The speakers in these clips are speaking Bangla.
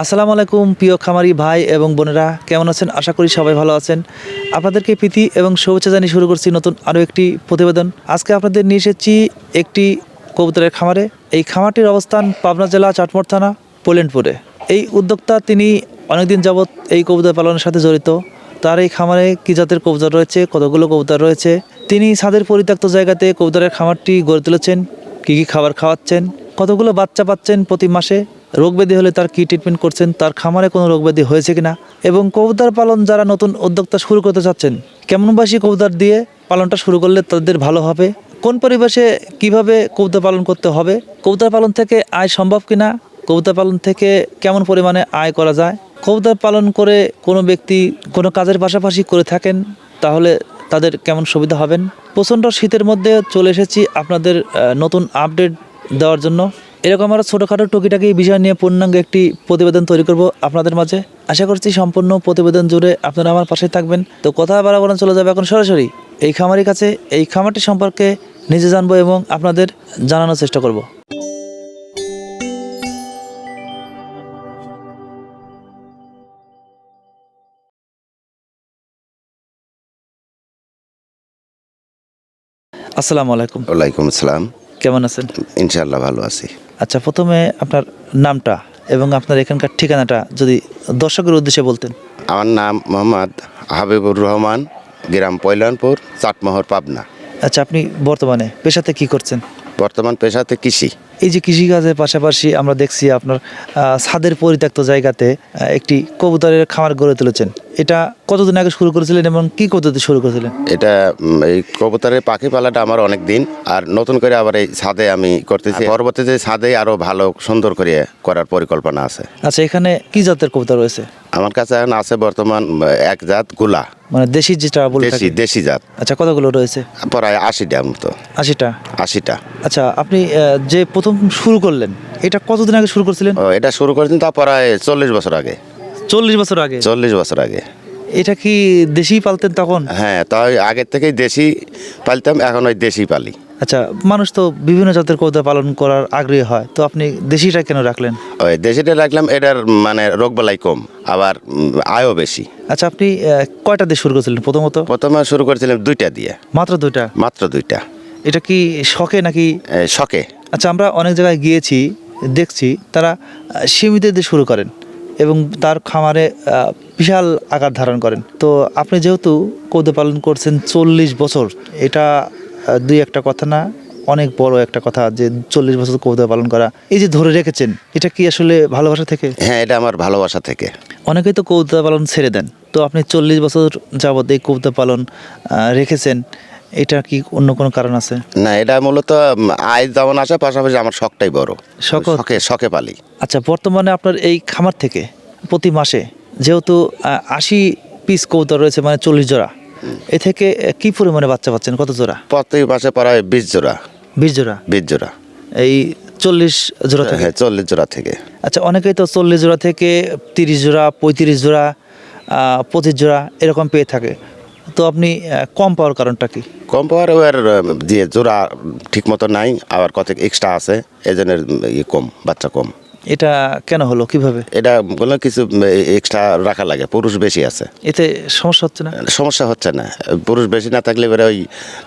আসসালামু আলাইকুম প্রিয় খামারি ভাই এবং বোনেরা, কেমন আছেন? আশা করি সবাই ভালো আছেন। আপনাদেরকে প্রীতি এবং শুভেচ্ছা জানিয়ে শুরু করছি নতুন আরও একটি প্রতিবেদন। আজকে আপনাদের নিয়ে এসেছি একটি কবুতরের খামারে। এই খামারটির অবস্থান পাবনা জেলা চাটমোড় থানা পোল্যান্ডপুরে। এই উদ্যোক্তা তিনি অনেকদিন যাবৎ এই কবুতর পালনের সাথে জড়িত। তার এই খামারে কী জাতের কবুতর রয়েছে, কতগুলো কবুতর রয়েছে, তিনি ছাদের পরিত্যক্ত জায়গাতে কবুতরের খামারটি গড়ে তুলেছেন, কী কী খাবার খাওয়াচ্ছেন, কতগুলো বাচ্চা পাচ্ছেন প্রতি মাসে, রোগব্যাধি হলে তার কী ট্রিটমেন্ট করছেন, তার খামারে কোনো রোগব্যাধি হয়েছে কিনা, এবং কবুতর পালন যারা নতুন উদ্যোক্তা শুরু করতে চাচ্ছেন কেমনবাসী কবুতর দিয়ে পালনটা শুরু করলে তাদের ভালো হবে, কোন পরিবেশে কিভাবে কবুতর পালন করতে হবে, কবুতর পালন থেকে আয় সম্ভব কিনা, কবুতর পালন থেকে কেমন পরিমাণে আয় করা যায়, কবুতর পালন করে কোনো ব্যক্তি কোনো কাজের পাশাপাশি করে থাকেন তাহলে তাদের কেমন সুবিধা হবেন। প্রচণ্ড শীতের মধ্যে চলে এসেছি আপনাদের নতুন আপডেট দেওয়ার জন্য। এরকম আরও ছোটোখাটো টুকিটাকি বিষয় নিয়ে পূর্ণাঙ্গ একটি প্রতিবেদন তৈরি করব আপনাদের মাঝে। আশা করছি সম্পূর্ণ প্রতিবেদন জুড়ে আপনারা আমার পাশে থাকবেন। তো কথা বাড়াবো না, চলে যাবে এখন সরাসরি এই খামারের কাছে। এই খামারটি সম্পর্কে নিজে জানবো এবং আপনাদের জানানোর চেষ্টা করব। আসসালামু আলাইকুম। ওয়ালাইকুম আসসালাম। কেমন আছেন? ইনশাআল্লাহ ভালো আছি। আচ্ছা, প্রথমে আপনার নামটা এবং আপনার এখানকার ঠিকানাটা যদি দর্শকের উদ্দেশ্যে বলতেন। আমার নাম মোহাম্মদ হাবিবুর রহমান, গ্রাম পয়লানপুর, চাটমোহর, পাবনা। আচ্ছা, আপনি বর্তমানে পেশাতে কি করছেন? বর্তমান পেশাতে কৃষি। এই যে কৃষিকাজের পাশাপাশি আমরা দেখছি আপনার ছাদের পরিত্যক্ত জায়গাতে একটি কবুতরের খামার গড়ে তুলেছেন। এটা কতদিন আগে শুরু করেছিলেন এবং কি পদ্ধতি শুরু করেছিলেন? এটা এই কবুতরের পাখি পালাটা আমার অনেক দিন, আর নতুন করে আবার এই ছাদে আমি করতেছি। পরবর্তীতে ছাদে আরো ভালো সুন্দর করে করার পরিকল্পনা আছে। আচ্ছা, এখানে কি জাতের কবুতর রয়েছে? আমার কাছে এখন আছে বর্তমান এক জাত গুলা, মানে দেশি যেটা বলে থাকি। দেশি জাত। আচ্ছা, কতগুলো রয়েছে? প্রায় 80টার মতো। 80টা? 80টা। আচ্ছা, আপনি যে প্রথম শুরু করলেন এটা কতদিন আগে শুরু করছিলেন? এটা শুরু করেছেন তা প্রায় 40 বছর আগে। 40 বছর আগে? 40 বছর আগে। এটা কি দেশি পালতেন তখন? হ্যাঁ, তাই আগের থেকেই দেশি পালতাম, এখন ওই দেশি পালি। আচ্ছা, মানুষ তো বিভিন্ন জাতের কবুতর পালন করার আগ্রহী হয়, তো আপনি দেশিটা কেন রাখলেন? ওই দেশিটা রাখলাম, এটার মানে রোগবালাই কম, আবার আয়ও বেশি। আচ্ছা, আপনি কয়টা দিয়ে শুরু করেছিলেন প্রথমত? প্রথমে শুরু করেছিলাম 2টা দিয়ে। মাত্র 2টা? মাত্র 2টা। এটা কি শখে নাকি? শখে। আচ্ছা, আমরা অনেক জায়গায় গিয়েছি, দেখছি তারা সীমিত দিয়ে শুরু করেন এবং তার খামারে বিশাল আকার ধারণ করেন। তো আপনি যেহেতু কবুতর পালন করছেন 40 বছর, এটা দুই একটা কথা না, অনেক বড় একটা কথা যে 40 বছর কবুতর পালন করা, এই যে ধরে রেখেছেন, এটা কি আসলে ভালোবাসা থেকে? হ্যাঁ, এটা আমার ভালোবাসা থেকে। অনেকেই তো কবুতর পালন ছেড়ে দেন, তো আপনি 40 বছর যাবত এই কবুতর পালন রেখেছেন, এটা কি অন্য কোনো কারণ আছে? না, এটা মূলত আয় যেমন আসে, পাশাপাশি আমার শখটাই বড়। শখে শখে পালি। আচ্ছা, বর্তমানে আপনার এই খামার থেকে প্রতি মাসে যেহেতু 80 পিস কবুতর রয়েছে, মানে 40 জোড়া, এ থেকে কি পরিমাণে বাচ্চা পাচ্ছেন? কত জোড়া? প্রতি মাসে প্রায় 20 জোড়া। 20 জোড়া? 20 জোড়া এই 40 জোড়া থেকে? হ্যাঁ, 40 জোড়া থেকে। আচ্ছা, অনেকেই তো 40 জোড়া থেকে 30 জোড়া, 35 জোড়া, 25 জোড়া এরকম পেয়ে থাকে, তো আপনি কম পাওয়ার কারণটা কি? কম পাওয়ার ওর যে জোড়া ঠিক মতো নাই, আবার কত এক্সট্রা আছে, এই জন্য কম, বাচ্চা কম। এটা কেন হলো, কিভাবে? এটা বললো কিছু এক্সট্রা রাখা লাগে, পুরুষ বেশি আছে। এতে সমস্যা হচ্ছে না? সমস্যা হচ্ছে না, পুরুষ বেশি না থাকলে এবারে ওই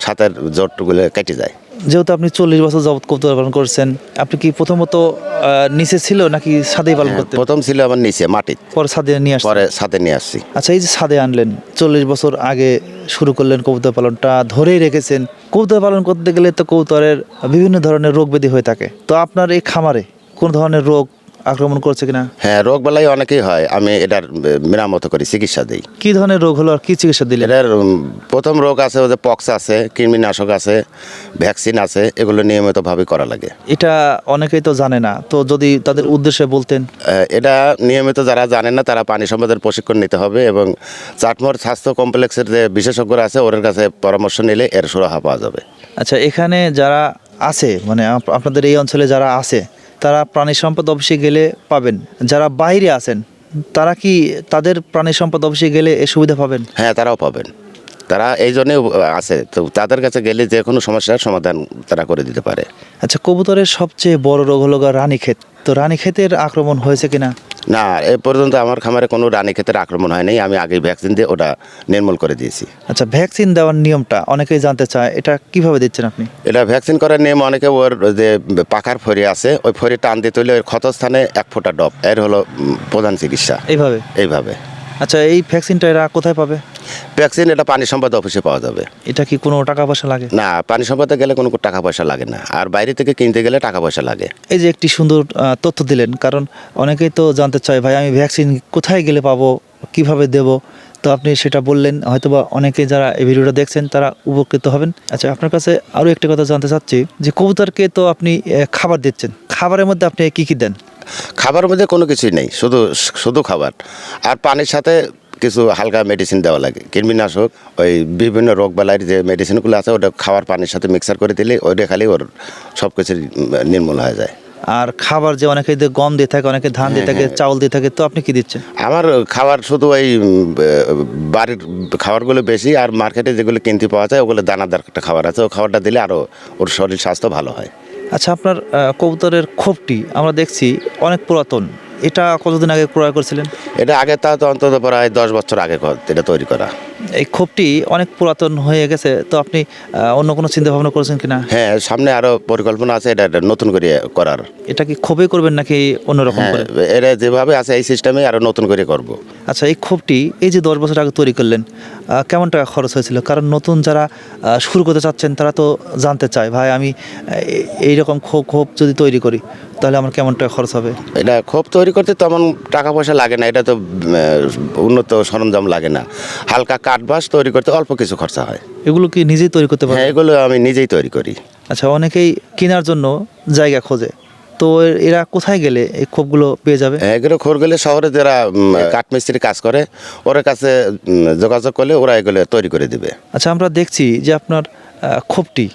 সাথের জটগুলো কেটে যায়। যেহেতু আপনি 40 বছর যাবত কবুতর পালন করছেন, আপনি কি প্রথমত নিচে ছিল নাকি ছাদে পালন করতেন? প্রথম ছিল আমার নিচে মাটি, পরে ছাদে নিয়ে আসছেন? পরে ছাদে নিয়ে আসছি। আচ্ছা, এই যে ছাদে আনলেন, 40 বছর আগে শুরু করলেন কবুতর পালনটা, ধরেই রেখেছেন। কবুতর পালন করতে গেলে তো কবুতরের বিভিন্ন ধরনের রোগ ব্যাধি হয়ে থাকে, তো আপনার এই খামারে কোন ধরনের রোগ আক্রমণ করছে কিনা? হ্যাঁ, রোগ বেলায় অনেকেই হয়, আমি এটার মেরামত করি, চিকিৎসা দিই। কি ধরনের রোগ হলো আর কি চিকিৎসা দিলেন? এটার প্রথম রোগ আছে, ওই যে পক্স আছে, কৃমিনাশক আছে, ভ্যাকসিন আছে, এগুলো নিয়মিতভাবে করা লাগে। এটা অনেকেই তো জানে না, তো যদি তাদের উদ্দেশ্যে বলতেন। এটা নিয়মিত যারা জানেন না তারা পানি সম্পদের প্রশিক্ষণ নিতে হবে, এবং চাটমোহর স্বাস্থ্য কমপ্লেক্সের যে বিশেষজ্ঞরা আছে ওদের কাছে পরামর্শ নিলে এর সুরাহা পাওয়া যাবে। আচ্ছা, এখানে যারা আছে, মানে আপনাদের এই অঞ্চলে যারা আছে, তারা প্রাণী সম্পদ অফিসে গেলে পাবেন। যারা বাইরে আছেন তারা কি তাদের প্রাণী সম্পদ অফিসে গেলে এই সুবিধা পাবেন? হ্যাঁ, তারাও পাবেন। তারা এই জন্যে আছে, তো তাদের কাছে গেলে যে কোনো সমস্যার সমাধান তারা করে দিতে পারে। আচ্ছা, কবুতরের সবচেয়ে বড় রোগ হলো রানীক্ষেত, তো রানীক্ষেতের আক্রমণ হয়েছে কিনা? না, এ পর্যন্ত আমার খামারে কোনো রানীক্ষেতের আক্রমণ হয়নি, আমি আগে ভ্যাকসিন দিয়ে ওটা নির্মূল করে দিয়েছি। আচ্ছা, ভ্যাকসিন দেওয়ার নিয়মটা অনেকেই জানতে চায়, এটা কিভাবে দিচ্ছেন আপনি? এটা ভ্যাকসিন করার নিয়ম অনেকে ওর যে পাখার ফড়ি আছে ওই ফড়ি টান দিয়ে তুলে ওই ক্ষতস্থানে 1 ফোঁটা ডব, এর হলো প্রধান চিকিৎসা। এইভাবে? এইভাবে। আচ্ছা, এই ভ্যাকসিনটা এরা কোথায় পাবে? ভ্যাকসিন এটা পানি সম্পদ অফিসে পাওয়া যাবে। এটা কি কোনো টাকা পয়সা লাগে? না, পানি সম্পদে গেলে কোনো টাকা পয়সা লাগে না, আর বাইরে থেকে কিনতে গেলে টাকা পয়সা লাগে। এই যে একটি সুন্দর তথ্য দিলেন, কারণ অনেকেই তো জানতে চায় ভাই আমি ভ্যাকসিন কোথায় গেলে পাবো, কিভাবে দেব, তো আপনি সেটা বললেন, হয়তোবা অনেকে যারা এই ভিডিওটা দেখছেন তারা উপকৃত হবেন। আচ্ছা, আপনার কাছে আরও একটি কথা জানতে চাচ্ছি যে কবুতরকে তো আপনি খাবার দিচ্ছেন, খাবারের মধ্যে আপনি কি কি দেন? খাবারের মধ্যে কোনো কিছুই নেই, শুধু শুধু খাবার আর পানির সাথে কিছু হালকা মেডিসিন দেওয়া লাগে, কৃমিনাশক, ওই বিভিন্ন রোগ বালাইয়ের যে মেডিসিনগুলো আছে ওটা খাওয়ার পানির সাথে মিক্সার করে দিলে ওইটা খালি ওর সব কিছু নির্মূল হয়ে যায়। আর খাবার যে অনেকে গম দিয়ে থাকে, অনেকে ধান দিয়ে থাকে, চাউল দিয়ে থাকে, তো আপনি কি দিচ্ছেন? আমার খাবার শুধু ওই বাড়ির খাবারগুলো বেশি, আর মার্কেটে যেগুলো কিনতে পাওয়া যায় ওগুলো দানাদার একটা খাবার আছে, ও খাবারটা দিলে আরও ওর শরীর স্বাস্থ্য ভালো হয়। আচ্ছা, আপনার কবুতরের খোপটি আমরা দেখছি অনেক পুরাতন, এটা কতদিন আগে ক্রয় করেছিলেন? এটা আগে তা তো অন্তত প্রায় 10 বছর আগে এটা তৈরি করা। এই খোপটি অনেক পুরাতন হয়ে গেছে, তো আপনি অন্য কোনো চিন্তা ভাবনা করেছেন কিনা? হ্যাঁ, সামনে আরও পরিকল্পনা আছে এটা নতুন করে করার। এটা কি খোপে করবেন নাকি অন্যরকম হ্যাঁ, করে? এটা যেভাবে আছে এই সিস্টেমে আরও নতুন করে করব। আচ্ছা, এই খোপটি এই যে 10 বছর আগে তৈরি করলেন, কেমন টাকা খরচ হয়েছিল? কারণ নতুন যারা শুরু করতে চাচ্ছেন তারা তো জানতে চায় ভাই আমি এইরকম খোপ যদি তৈরি করি তাহলে আমার কেমন টাকা খরচ হবে? এটা খোপ তৈরি করতে তেমন টাকা পয়সা লাগে না, এটা তো উন্নত সরঞ্জাম লাগে না, হালকা কাঠবাস তৈরি করতে অল্প কিছু খরচা হয়। এগুলো কি নিজেই তৈরি করতে হ্যাঁ, পারেন? এগুলো আমি নিজেই তৈরি করি। আচ্ছা, অনেকেই কেনার জন্য জায়গা খোঁজে, তো এরা কোথায় গেলে এই খোপগুলো পেয়ে যাবে? এগুলো খোরগেলে শহরে যারা কাঠমিস্ত্রি কাজ করে ওর কাছে যোগাযোগ করলে ওরা এগুলো তৈরি করে দিবে। আচ্ছা, আমরা দেখছি যে আপনার খোপটি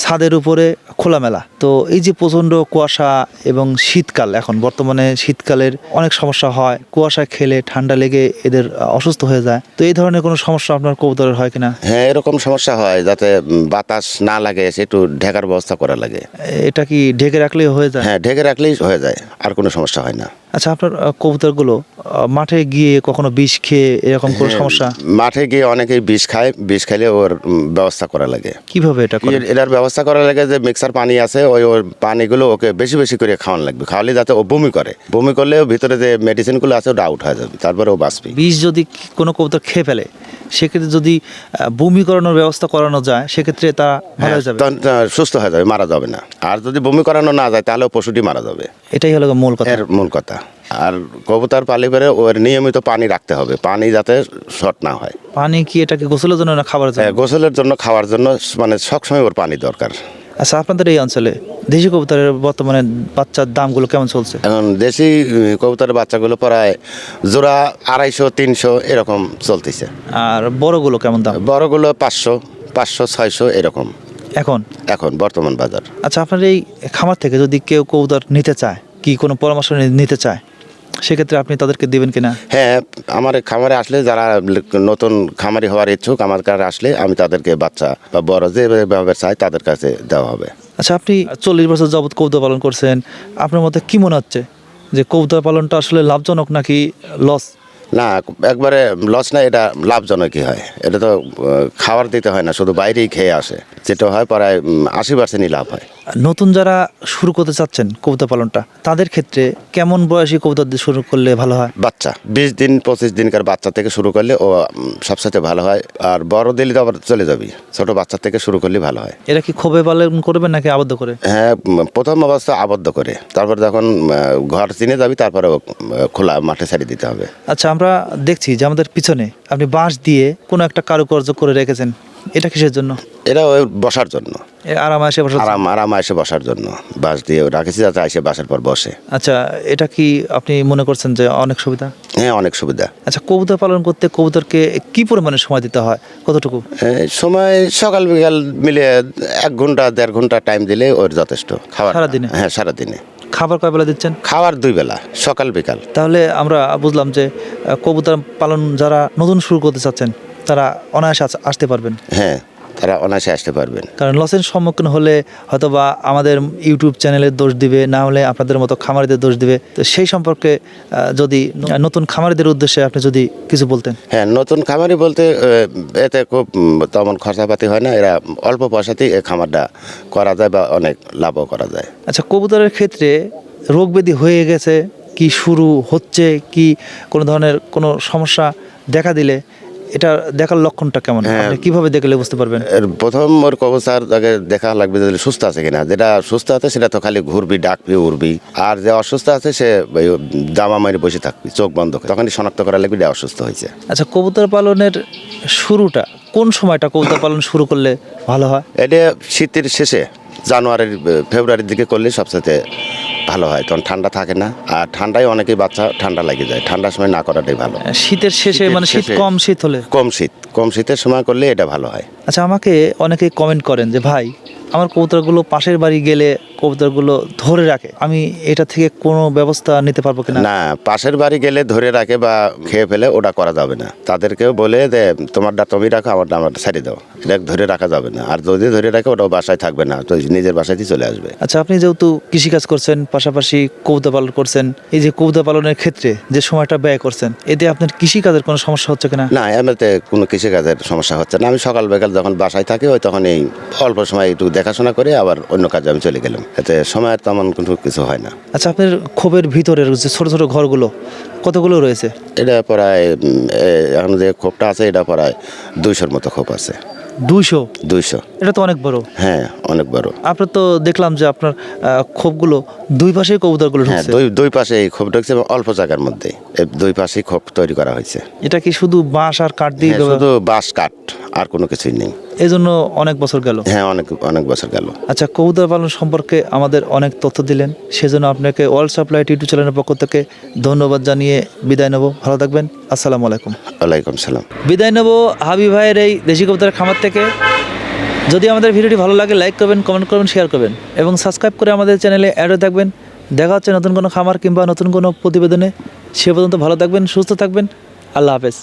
ছাদের উপরে খোলামেলা, তো এই যে প্রচণ্ড কুয়াশা এবং শীতকাল, এখন বর্তমানে শীতকালের অনেক সমস্যা হয়, কুয়াশা খেলে ঠান্ডা লেগে এদের অসুস্থ হয়ে যায়, তো এই ধরনের কোনো সমস্যা আপনার কবুতরের হয় কিনা? হ্যাঁ, এরকম সমস্যা হয়, যাতে বাতাস না লাগে সেটু ঢেকার ব্যবস্থা করা লাগে। এটা কি ঢেকে রাখলেই হয়ে যায়? হ্যাঁ, ঢেকে রাখলেই হয়ে যায়, আর কোনো সমস্যা হয় না। আচ্ছা, আপনার কবুতরগুলো মাঠে গিয়ে কখনো বিষ খেয়ে এরকম কোনো সমস্যা? মাঠে গিয়ে অনেকেই বিষ খায়, বিষ খাইলে ওর ব্যবস্থা করা লাগে। কিভাবে এটা করেন? এটার ব্যবস্থা করা লাগে যে মিক্সার পানি আছে ওর পানিগুলো ওকে বেশি বেশি করে খাওয়ানো লাগবে, খাওয়ালে যাতে ও বমি করে, বমি করলে ভিতরে যে মেডিসিনগুলো আছে ওটা আউট হয়ে যাবে, তারপরে ও বাঁচবে। বিষ যদি কোনো কবুতর খেয়ে ফেলে সেক্ষেত্রে যদি বমি করানোর ব্যবস্থা করানো যায় সেক্ষেত্রে তা ভালো হয়ে যাবে? তখন সুস্থ হয়ে যাবে, মারা যাবে না। আর যদি বমি করানো না যায় তাহলে পশুটি মারা যাবে। এটাই হলো মূল কথা। এর মূল কথা। আর কবুতর পালি করে ওর নিয়মিত পানি রাখতে হবে, পানি যাতে শর্ট না হয়। পানি কি এটাকে গোসলের জন্য না খাবারের জন্য? গোসলের জন্য, খাওয়ার জন্য, মানে সবসময় ওর পানি দরকার। আচ্ছা, আপনাদের এই অঞ্চলে দেশি কবুতরের বর্তমানে বাচ্চার দামগুলো কেমন চলছে? এখন দেশি কবুতরের বাচ্চাগুলো প্রায় জোড়া 250-300 এরকম চলতেছে। আর বড়গুলো কেমন দাম? বড়গুলো 500-600 এরকম এখন এখন বর্তমান বাজার। আচ্ছা, আপনার এই খামার থেকে যদি কেউ কবুতর নিতে চায়, কি কোনো পরামর্শ নিতে চায়, সেক্ষেত্রে আপনি তাদেরকে দিবেন কিনা? হ্যাঁ, আমার খামারে আসলে যারা নতুন খামারি হওয়ার ইচ্ছুক আমার কাছে আসলে আমি তাদেরকে বাচ্চা বা বড় যেভাবে চাই তাদের কাছে দেওয়া হবে। আচ্ছা, আপনি 40 বছর যাবত কবুতর পালন করছেন, আপনার মতে কি মনে হচ্ছে যে কবুতর পালনটা আসলে লাভজনক নাকি লস? না, একবারে লস না, এটা লাভজনকই হয়। এটা তো খাবার দিতে হয় না, শুধু বাইরেই খেয়ে আসে, যেটা হয় প্রায় 80%ই লাভ হয়। নতুন যারা শুরু করতে চাচ্ছেন কবুতর পালনটা, তাদের ক্ষেত্রে কেমন বয়সী কবুতর দিয়ে শুরু করলে ভালো হয়? বাচ্চা 20-25 দিনকার বাচ্চা থেকে শুরু করলে ও সবসাথে ভালো হয়, আর বড় দিলে তো আবার চলে যাবি, ছোট বাচ্চা থেকে শুরু করলে ভালো হয়। এরা কি খোপে পালন করবেন নাকি আবদ্ধ করে? হ্যাঁ, প্রথম অবস্থা আবদ্ধ করে, তারপর যখন ঘর চিনে যাবি তারপরে খোলা মাঠে ছেড়ে দিতে হবে। আচ্ছা, আমরা দেখছি যে আমাদের পিছনে আপনি বাঁশ দিয়ে কোনো একটা কারুকার্য করে রেখেছেন, এটা কিসের জন্য? এটা ওই বসার জন্য, আরামে এসে বসার জন্য? আরাম এসে বসার জন্য বাঁশ দিয়ে রাখেছি, যাতে এসে বাসার পর বসে। আচ্ছা, এটা কি আপনি মনে করছেন যে অনেক সুবিধা? হ্যাঁ, অনেক সুবিধা। আচ্ছা, কবুতর পালন করতে কবুতরকে কি পরিমাণে সময় দিতে হয়, কতটুকু? সময় সকাল বিকাল মিলে 1 ঘন্টা 1.5 ঘন্টা টাইম দিলে ওর যথেষ্ট। খাবার সারাদিনে? হ্যাঁ, সারাদিনে। খাবার কয় বেলা দিচ্ছেন? খাবার 2 বেলা, সকাল বিকাল। তাহলে আমরা বুঝলাম যে কবুতর পালন যারা নতুন শুরু করতে চাচ্ছেন তারা অনায়াসে আসতে পারবেন। হ্যাঁ, তারা অনায়াসে আসতে পারবেন। কারণ লসের সম্মুখীন হলে হয়তোবা আমাদের ইউটিউব চ্যানেলের দোষ দিবে, না হলে আপনাদের মতো খামারিদের দোষ দিবে। তো সেই সম্পর্কে যদি নতুন খামারিদের উদ্দেশ্যে আপনি যদি কিছু বলতেন। হ্যাঁ, নতুন খামারি বলতে এতে খুব তেমন খরচাপাতি হয় না, এরা অল্প পয়সাতেই এই খামারটা করা যায় বা অনেক লাভও করা যায়। আচ্ছা, কবুতরের ক্ষেত্রে রোগ ব্যাধি হয়ে গেছে কি, শুরু হচ্ছে কি, কোনো ধরনের কোনো সমস্যা দেখা দিলে এটা দেখার লক্ষণটা কেমন, আপনি কিভাবে দেখলে বুঝতে পারবেন? এর প্রথম ওর কবুতর আগে দেখা লাগবে যে সুস্থ আছে কিনা। যেটা সুস্থ আছে সেটা তো খালি ঘুরবি, ডাকবি, উড়বি। আর যে অসুস্থ আছে সে দামা মারি বসে থাকবি, চোখ বন্ধ করে, তখনই শনাক্ত করা লাগবে যে অসুস্থ হয়েছে। আচ্ছা, কবুতর পালনের শুরুটা কোন সময়টা কবুতর পালন শুরু করলে ভালো হয়? এটা শীতের শেষে জানুয়ারির ফেব্রুয়ারির দিকে করলে সবচেয়ে ভালো হয়, তখন ঠান্ডা থাকে না। আর ঠান্ডায় অনেকেই বাচ্চা ঠান্ডা লাগে যায়, ঠান্ডার সময় না করাটাই ভালো। শীতের শেষে, মানে শীত কম শীত হলে, কম শীতের সময় করলে এটা ভালো হয়। আচ্ছা, আমাকে অনেকেই কমেন্ট করেন যে ভাই, আমার কবুতরগুলো পাশের বাড়ি গেলে কবুতরগুলো ধরে রাখে, আমি এটা থেকে কোনো ব্যবস্থা নিতে পারবো কিনা? না, পাশের বাড়ি গেলে ধরে রাখে বা খেয়ে ফেলে ওটা করা যাবে না। তাদেরকেও বলে যে তোমারটা তুমি রাখো, আমারটা ছাড়িয়ে দাও, এটা ধরে রাখা যাবে না। আর যদি ধরে রাখে ওটাও বাসায় থাকবে না, তো নিজের বাসাতেই চলে আসবে। আচ্ছা, আপনি যেহেতু কৃষিকাজ করছেন, পাশাপাশি কবুতর পালন করছেন, এই যে কবুতর পালনের ক্ষেত্রে যে সময়টা ব্যয় করছেন, এতে আপনার কৃষিকাজের কোনো সমস্যা হচ্ছে কিনা? না, এমনিতে কোনো কৃষিকাজের সমস্যা হচ্ছে না। আমি সকাল বিকাল যখন বাসায় থাকি, ওই তখন এই অল্প সময় একটু দেখাশোনা করে আবার অন্য কাজে আমি চলে গেলাম, এতে সময়ের তেমন কোনো কিছু হয় না। আচ্ছা, আপনার খোপের ভিতরের যে ছোট ছোট ঘরগুলো কতগুলো রয়েছে? এটা প্রায় এখন যে খোপটা আছে এটা প্রায় 200-র মতো খোপ আছে। 200? এটা তো অনেক বড়। হ্যাঁ, অনেক বড়। আপনার তো দেখলাম যে আপনার খোপগুলো দুই পাশে কবুতরগুলো হ্যাঁ, ঢুকছে। দুই পাশে এই খোপ ঢুকছে এবং অল্প জায়গার মধ্যে এই দুই পাশেই খোপ তৈরি করা হয়েছে। এটা কি শুধু বাঁশ আর কাঠ দিয়ে? হ্যাঁ, শুধু বাঁশ কাঠ, আর কোনো কিছুই নেই। এই জন্য অনেক বছর গেল। হ্যাঁ, অনেক বছর গেল। আচ্ছা, কবুতর পালন সম্পর্কে আমাদের অনেক তথ্য দিলেন, সেজন্য আপনাকে ওয়ার্ল্ড সাপ্লাই ইউটিউব চ্যানেলের পক্ষ থেকে ধন্যবাদ জানিয়ে বিদায় নেব। ভালো থাকবেন। আসসালামু আলাইকুম। ওয়ালাইকুম সালাম। বিদায় নেব হাবিব ভাইয়ের এই দেশি কবুতরের খামার থেকে। যদি আমাদের ভিডিওটি ভালো লাগে লাইক করবেন, কমেন্ট করবেন, শেয়ার করবেন এবং সাবস্ক্রাইব করে আমাদের চ্যানেলে অ্যাড হয়ে থাকবেন। দেখা হচ্ছে নতুন কোনো খামার কিংবা নতুন কোনো প্রতিবেদনে। সে পর্যন্ত ভালো থাকবেন, সুস্থ থাকবেন। আল্লাহ হাফেজ।